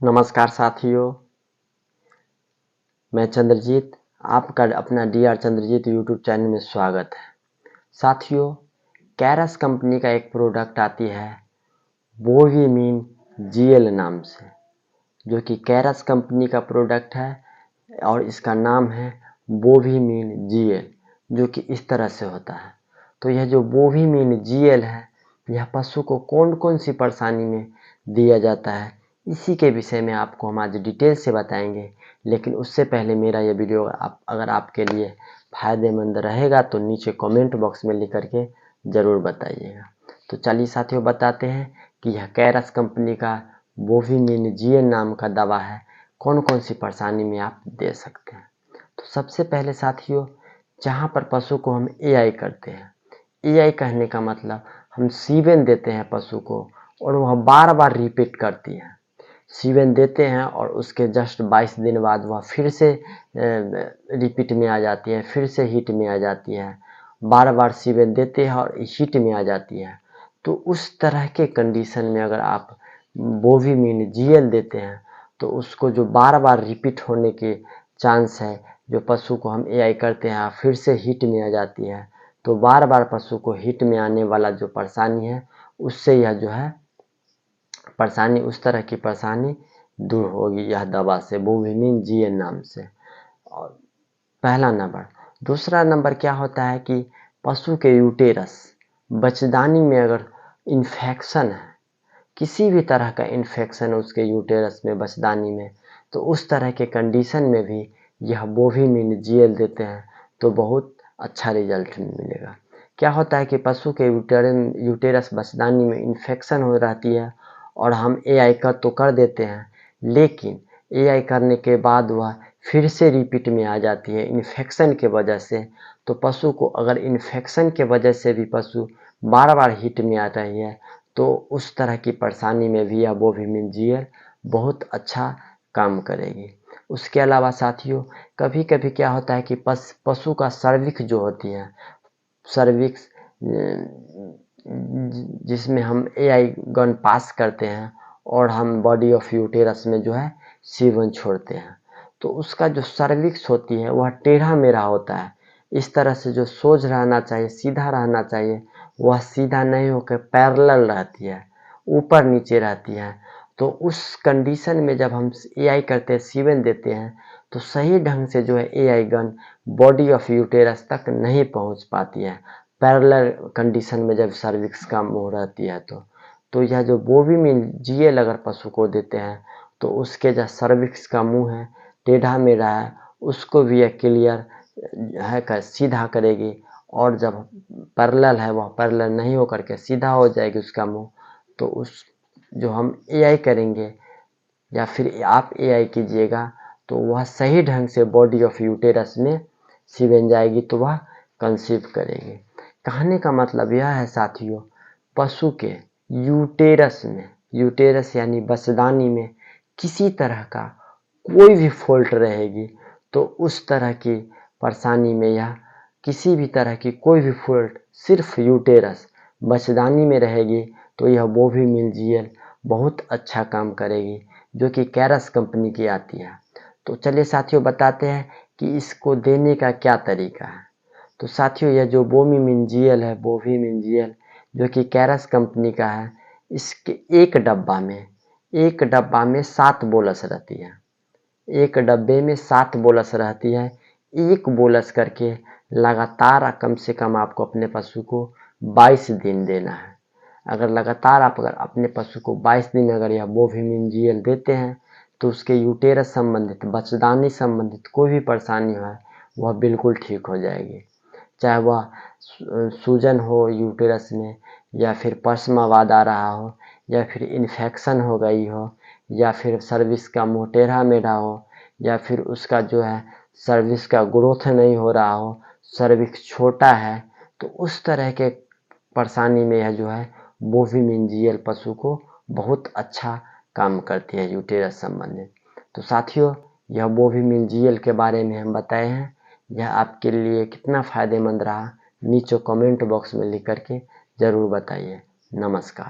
नमस्कार साथियों, मैं चंद्रजीत, आपका अपना डीआर चंद्रजीत यूट्यूब चैनल में स्वागत है। साथियों, कैरस कंपनी का एक प्रोडक्ट आती है बोविमीन जीएल नाम से, जो कि कैरस कंपनी का प्रोडक्ट है और इसका नाम है बोविमीन जीएल, जो कि इस तरह से होता है। तो यह जो बोविमीन जीएल है, यह पशु को कौन कौन सी परेशानी में दिया जाता है, इसी के विषय में आपको हम आज डिटेल से बताएंगे। लेकिन उससे पहले मेरा यह वीडियो अगर आपके लिए फ़ायदेमंद रहेगा तो नीचे कमेंट बॉक्स में लिख करके ज़रूर बताइएगा। तो चलिए साथियों, बताते हैं कि यह कैरस कंपनी का बोविमीन जीएल नाम का दवा है, कौन कौन सी परेशानी में आप दे सकते हैं। तो सबसे पहले साथियों, जहाँ पर पशु को हम एआई करते हैं, एआई कहने का मतलब हम सीवेन देते हैं पशु को और वह बार बार रिपीट करती है। सीवेन देते हैं और उसके जस्ट 22 दिन बाद वह फिर से रिपीट में आ जाती है, फिर से हीट में आ जाती है। बार बार सीवेन देते हैं और हीट में आ जाती है। तो उस तरह के कंडीशन में अगर आप बोविमीन जीएल देते हैं तो उसको जो बार बार रिपीट होने के चांस है, जो पशु को हम एआई करते हैं फिर से हीट में आ जाती है, तो बार बार पशु को हीट में आने वाला जो परेशानी है, उससे यह जो है परेशानी, उस तरह की परेशानी दूर होगी यह दवा से, बोविमीन जीएल नाम से। और पहला नंबर। दूसरा नंबर क्या होता है कि पशु के यूटेरस, बच्चेदानी में अगर इन्फेक्शन है, किसी भी तरह का इन्फेक्शन है उसके यूटेरस में, बच्चेदानी में, तो उस तरह के कंडीशन में भी यह बोविमीन जीएल देते हैं तो बहुत अच्छा रिजल्ट मिलेगा। क्या होता है कि पशु के यूटेरस बच्चेदानी में इन्फेक्शन हो रहती है और हम एआई तो कर देते हैं, लेकिन एआई करने के बाद वह फिर से रिपीट में आ जाती है इन्फेक्शन के वजह से। तो पशु को अगर इन्फेक्शन के वजह से भी पशु बार बार हीट में आ रही है, तो उस तरह की परेशानी में भी यह बोविमीन जीएल बहुत अच्छा काम करेगी। उसके अलावा साथियों, कभी कभी क्या होता है कि पशु का सर्विक्स जो होती है, सर्विक्स जिसमें हम एआई गन पास करते हैं और हम बॉडी ऑफ यूटेरस में जो है सीवन छोड़ते हैं, तो उसका जो सर्विक्स होती है वह टेढ़ा मेढ़ा होता है। इस तरह से जो सोज रहना चाहिए, सीधा रहना चाहिए, वह सीधा नहीं होकर पैरेलल रहती है, ऊपर नीचे रहती है। तो उस कंडीशन में जब हम एआई करते हैं, सीवन देते हैं, तो सही ढंग से जो है AI gun body of uterus तक नहीं पहुंच पाती है, पैरेलल कंडीशन में जब सर्विक्स का मुंह रहती है। तो यह जो बोविमीन जीएल अगर पशु को देते हैं तो उसके जो सर्विक्स का मुंह है, टेढ़ा मेढ़ा है, उसको भी यह क्लियर है सीधा करेगी। और जब पैरेलल है, वह पैरेलल नहीं होकर के सीधा हो जाएगी उसका मुंह, तो उस जो हम एआई करेंगे या फिर आप एआई कीजिएगा तो वह सही ढंग से बॉडी ऑफ यूटेरस में सीवन जाएगी, तो वह कंसीव करेगी। कहने का मतलब यह है साथियों, पशु के यूटेरस में, यूटेरस यानी बच्चेदानी में किसी तरह का कोई भी फॉल्ट रहेगी तो उस तरह की परेशानी में या किसी भी तरह की कोई भी फॉल्ट सिर्फ यूटेरस, बच्चेदानी में रहेगी तो यह बोविमीन जीएल बहुत अच्छा काम करेगी, जो कि कैरस कंपनी की आती है। तो चलिए साथियों, बताते हैं कि इसको देने का क्या तरीका है। तो साथियों, यह जो बोविमीन जीएल है, बोविमीन जीएल जो कि कैरस कंपनी का है, इसके एक डब्बा में 7 बोलस रहती है। एक डब्बे में 7 बोलस रहती है। एक बोलस करके लगातार कम से कम आपको अपने पशु को 22 दिन देना है। अगर लगातार आप अगर अपने पशु को 22 दिन अगर यह बोविमीन जीएल देते हैं तो उसके यूटेरस संबंधित, बच्चेदानी संबंधित कोई भी परेशानी है वह बिल्कुल ठीक हो जाएगी। चाहे वह सूजन हो यूटेरस में, या फिर पश्चमावाद आ रहा हो, या फिर इन्फेक्शन हो गई हो, या फिर सर्विक्स का मुंह टेढ़ा मेढ़ा हो, या फिर उसका जो है सर्विक्स का ग्रोथ नहीं हो रहा हो, सर्विक्स छोटा है, तो उस तरह के परेशानी में यह जो है बोविमीन जीएल पशु को बहुत अच्छा काम करती है यूटेरस संबंधित। तो साथियों, यह बोविमीन जीएल के बारे में हम बताए हैं। यह आपके लिए कितना फ़ायदेमंद रहा, नीचे कमेंट बॉक्स में लिख करके ज़रूर बताइए। नमस्कार।